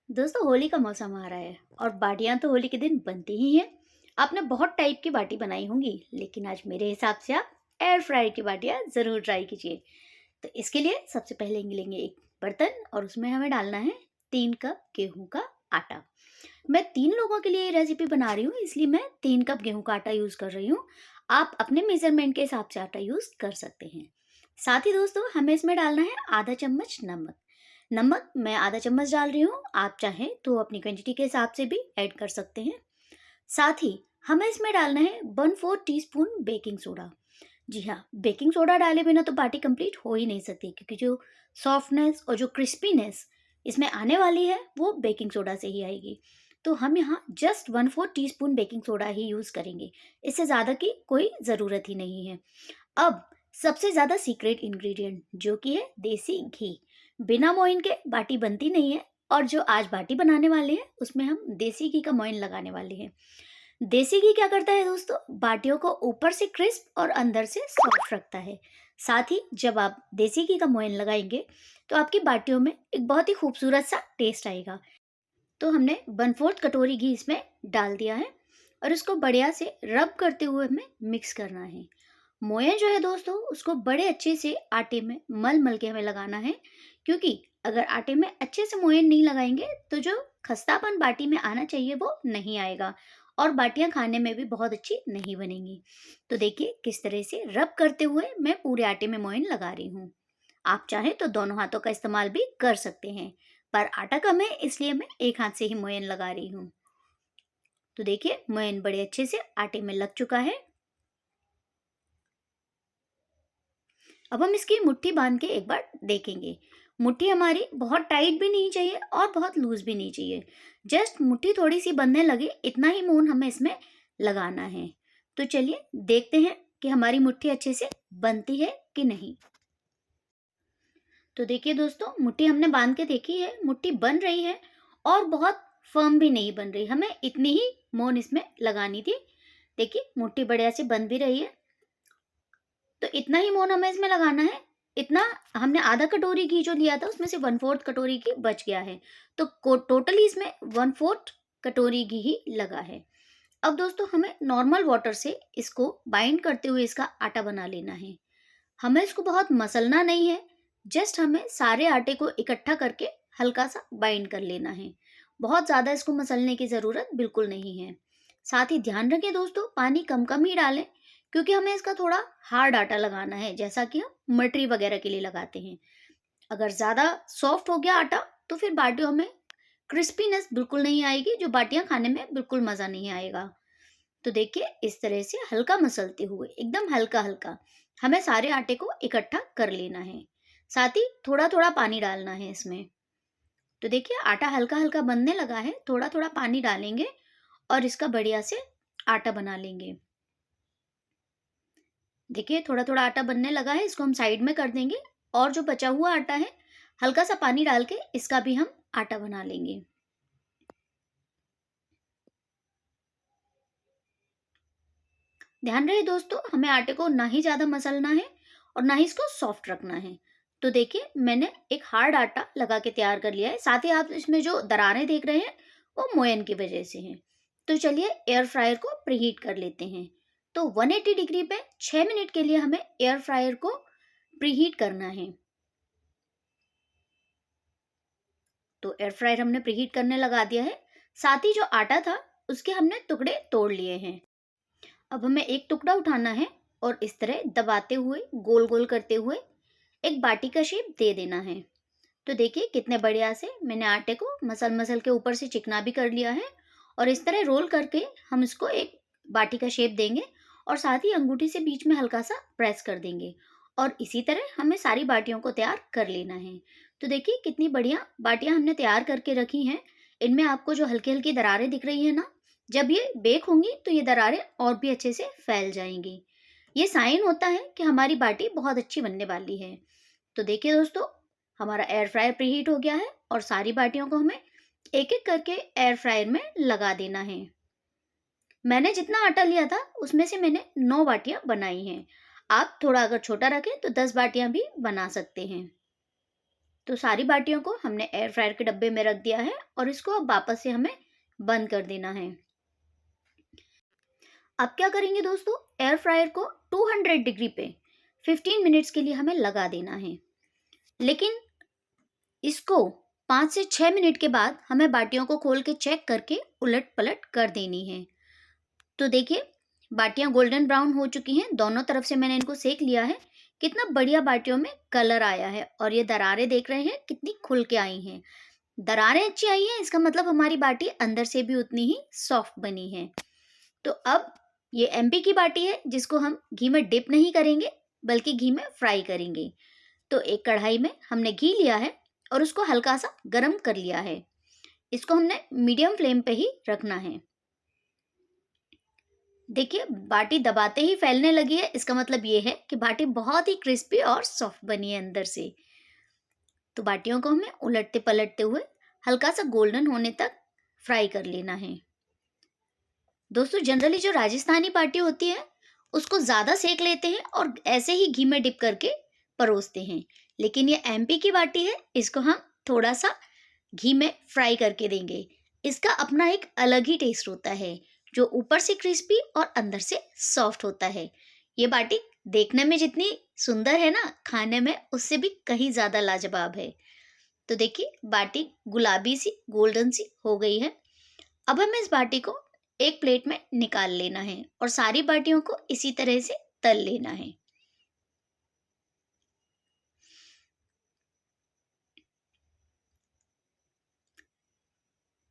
दोस्तों होली का मौसम आ रहा है और बाटियां तो होली के दिन बनती ही हैं। आपने बहुत टाइप की बाटी बनाई होंगी, लेकिन आज मेरे हिसाब से आप एयर फ्रायर की बाटियां जरूर ट्राई कीजिए। तो इसके लिए सबसे पहले लेंगे एक बर्तन और उसमें हमें डालना है 3 कप गेहूं का आटा। मैं 3 लोगों के लिए ये रेसिपी बना रही हूँ, इसलिए मैं 3 कप गेहूं का आटा यूज कर रही हूँ। आप अपने मेजरमेंट के हिसाब से आटा यूज कर सकते हैं। साथ ही दोस्तों हमें इसमें डालना है आधा चम्मच नमक। नमक मैं आधा चम्मच डाल रही हूँ, आप चाहें तो अपनी क्वांटिटी के हिसाब से भी ऐड कर सकते हैं। साथ ही हमें इसमें डालना है 1/4 टीस्पून बेकिंग सोडा। जी हाँ, बेकिंग सोडा डाले बिना तो पार्टी कंप्लीट हो ही नहीं सकती, क्योंकि जो सॉफ्टनेस और जो क्रिस्पीनेस इसमें आने वाली है वो बेकिंग सोडा से ही आएगी। तो हम यहाँ जस्ट 1/4 टीस्पून बेकिंग सोडा ही यूज़ करेंगे, इससे ज़्यादा की कोई ज़रूरत ही नहीं है। अब सबसे ज़्यादा सीक्रेट इंग्रेडिएंट जो कि है देसी घी। बिना मोइन के बाटी बनती नहीं है, और जो आज बाटी बनाने वाले हैं उसमें हम देसी घी का मोइन लगाने वाले हैं। देसी घी क्या करता है दोस्तों, बाटियों को ऊपर से क्रिस्प और अंदर से सॉफ्ट रखता है। साथ ही जब आप देसी घी का मोइन लगाएंगे तो आपकी बाटियों में एक बहुत ही खूबसूरत सा टेस्ट आएगा। तो हमने 1/4 कटोरी घी इसमें डाल दिया है और इसको बढ़िया से रब करते हुए हमें मिक्स करना है। मोयन जो है दोस्तों उसको बड़े अच्छे से आटे में मल मल के हमें लगाना है, क्योंकि अगर आटे में अच्छे से मोयन नहीं लगाएंगे तो जो खस्तापन बाटी में आना चाहिए वो नहीं आएगा, और बाटियां खाने में भी बहुत अच्छी नहीं बनेंगी। तो देखिए किस तरह से रब करते हुए मैं पूरे आटे में मोयन लगा रही हूँ। आप चाहें तो दोनों हाथों का इस्तेमाल भी कर सकते हैं, पर आटा कम है इसलिए मैं एक हाथ से ही मोयन लगा रही हूँ। तो देखिए मोयन बड़े अच्छे से आटे में लग चुका है। अब हम इसकी मुट्ठी बांध के एक बार देखेंगे। मुट्ठी हमारी बहुत टाइट भी नहीं चाहिए और बहुत लूज भी नहीं चाहिए। जस्ट मुट्ठी थोड़ी सी बंधने लगे इतना ही मून हमें इसमें लगाना है। तो चलिए देखते हैं कि हमारी मुट्ठी अच्छे से बनती है कि नहीं। तो देखिए दोस्तों, मुट्ठी हमने बांध के देखी है, मुट्ठी बन रही है और बहुत फर्म भी नहीं बन रही। हमें इतनी ही मोन इसमें लगानी थी। देखिए मुट्ठी बढ़िया से बन भी रही है। तो इतना ही मोन हमें इसमें लगाना है। इतना हमने आधा कटोरी घी जो लिया था उसमें से 1/4 कटोरी घी बच गया है। तो टोटली इसमें 1/4 कटोरी घी ही लगा है। अब दोस्तों हमें नॉर्मल वाटर से इसको बाइंड करते हुए इसका आटा बना लेना है। हमें इसको बहुत मसलना नहीं है, जस्ट हमें सारे आटे को इकट्ठा करके हल्का सा बाइंड कर लेना है। बहुत ज़्यादा इसको मसलने की ज़रूरत बिल्कुल नहीं है। साथ ही ध्यान रखें दोस्तों, पानी कम कम ही डालें, क्योंकि हमें इसका थोड़ा हार्ड आटा लगाना है, जैसा कि हम मटरी वगैरह के लिए लगाते हैं। अगर ज़्यादा सॉफ्ट हो गया आटा तो फिर बाटियों में क्रिस्पीनेस बिल्कुल नहीं आएगी, जो बाटियां खाने में बिल्कुल मज़ा नहीं आएगा। तो देखिए इस तरह से हल्का मसलते हुए एकदम हल्का हल्का हमें सारे आटे को इकट्ठा कर लेना है। साथ ही थोड़ा थोड़ा पानी डालना है इसमें। तो देखिए आटा हल्का हल्का बनने लगा है, थोड़ा थोड़ा पानी डालेंगे और इसका बढ़िया से आटा बना लेंगे। देखिए थोड़ा थोड़ा आटा बनने लगा है, इसको हम साइड में कर देंगे। और जो बचा हुआ आटा है हल्का सा पानी डाल के इसका भी हम आटा बना लेंगे। ध्यान रहे दोस्तों, हमें आटे को ना ही ज्यादा मसलना है और ना ही इसको सॉफ्ट रखना है। तो देखिए मैंने एक हार्ड आटा लगा के तैयार कर लिया है। साथ ही आप इसमें जो दरारें देख रहे हैं वो मोयन की वजह से हैं। तो चलिए एयर फ्रायर को प्रीहीट कर लेते हैं। तो 180 डिग्री पे 6 मिनट के लिए हमें एयर फ्रायर को प्रीहीट करना है। तो एयर फ्रायर हमने प्रीहीट करने लगा दिया है। साथ ही जो आटा था उसके हमने टुकड़े तोड़ लिए हैं। अब हमें एक टुकड़ा उठाना है और इस तरह दबाते हुए गोल गोल करते हुए एक बाटी का शेप दे देना है। तो देखिए कितने बढ़िया से मैंने आटे को मसल मसल के ऊपर से चिकना भी कर लिया है, और इस तरह रोल करके हम इसको एक बाटी का शेप देंगे और साथ ही अंगूठी से बीच में हल्का सा प्रेस कर देंगे। और इसी तरह हमें सारी बाटियों को तैयार कर लेना है। तो देखिए कितनी बढ़िया बाटियां हमने तैयार करके रखी हैं। इनमें आपको जो हल्की हल्की दरारें दिख रही है ना, जब ये बेक होंगी तो ये दरारें और भी अच्छे से फैल जाएंगी। ये साइन होता है कि हमारी बाटी बहुत अच्छी बनने वाली है। तो देखिए दोस्तों, हमारा एयर फ्रायर प्रीहीट हो गया है और सारी बाटियों को हमें एक एक करके एयर फ्रायर में लगा देना है। मैंने जितना आटा लिया था उसमें से मैंने 9 बाटियां बनाई हैं। आप थोड़ा अगर छोटा रखें तो 10 बाटियां भी बना सकते हैं। तो सारी बाटियों को हमने एयर फ्रायर के डब्बे में रख दिया है और इसको अब वापस से हमें बंद कर देना है। अब क्या करेंगे दोस्तों, एयर फ्रायर को 200 डिग्री पे 15 मिनट्स के लिए हमें लगा देना है। लेकिन इसको 5 से 6 मिनट के बाद हमें बाटियों को खोल के चेक करके उलट पलट कर देनी है। तो देखिए, बाटियां गोल्डन ब्राउन हो चुकी हैं, दोनों तरफ से मैंने इनको सेक लिया है। कितना बढ़िया बाटियों में कलर आया है और ये दरारें देख रहे हैं कितनी खुल के आई हैं। दरारें अच्छी आई हैं, इसका मतलब हमारी बाटी अंदर से भी उतनी ही सॉफ्ट बनी है। तो अब ये एमपी की बाटी है जिसको हम घी में डिप नहीं करेंगे बल्कि घी में फ्राई करेंगे। तो एक कढ़ाई में हमने घी लिया है और उसको हल्का सा गरम कर लिया है। इसको हमने मीडियम फ्लेम पे ही रखना है। देखिए, बाटी दबाते ही फैलने लगी है, इसका मतलब ये है कि बाटी बहुत ही क्रिस्पी और सॉफ्ट बनी है अंदर से। तो बाटियों को हमें उलटते पलटते हुए हल्का सा गोल्डन होने तक फ्राई कर लेना है। दोस्तों, जनरली जो राजस्थानी बाटी होती है उसको ज़्यादा सेक लेते हैं और ऐसे ही घी में डिप करके परोसते हैं, लेकिन ये एमपी की बाटी है, इसको हम थोड़ा सा घी में फ्राई करके देंगे। इसका अपना एक अलग ही टेस्ट होता है, जो ऊपर से क्रिस्पी और अंदर से सॉफ्ट होता है। ये बाटी देखने में जितनी सुंदर है ना, खाने में उससे भी कहीं ज़्यादा लाजवाब है। तो देखिए, बाटी गुलाबी सी गोल्डन सी हो गई है। अब हमें इस बाटी को एक प्लेट में निकाल लेना है और सारी बाटियों को इसी तरह से तल लेना है।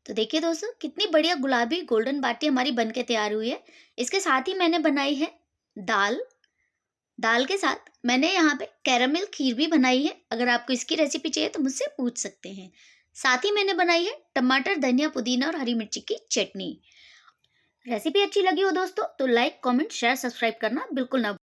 तो देखिए दोस्तों, कितनी बढ़िया गुलाबी गोल्डन बाटी हमारी बनके तैयार हुई है। इसके साथ ही मैंने बनाई है दाल। दाल के साथ मैंने यहाँ पे कैरामेल खीर भी बनाई है। अगर आपको इसकी रेसिपी चाहिए तो मुझसे पूछ सकते हैं। साथ ही मैंने बनाई है टमाटर, धनिया, पुदीना और हरी मिर्ची की चटनी। रेसिपी अच्छी लगी हो दोस्तों तो लाइक, कमेंट, शेयर, सब्सक्राइब करना बिल्कुल ना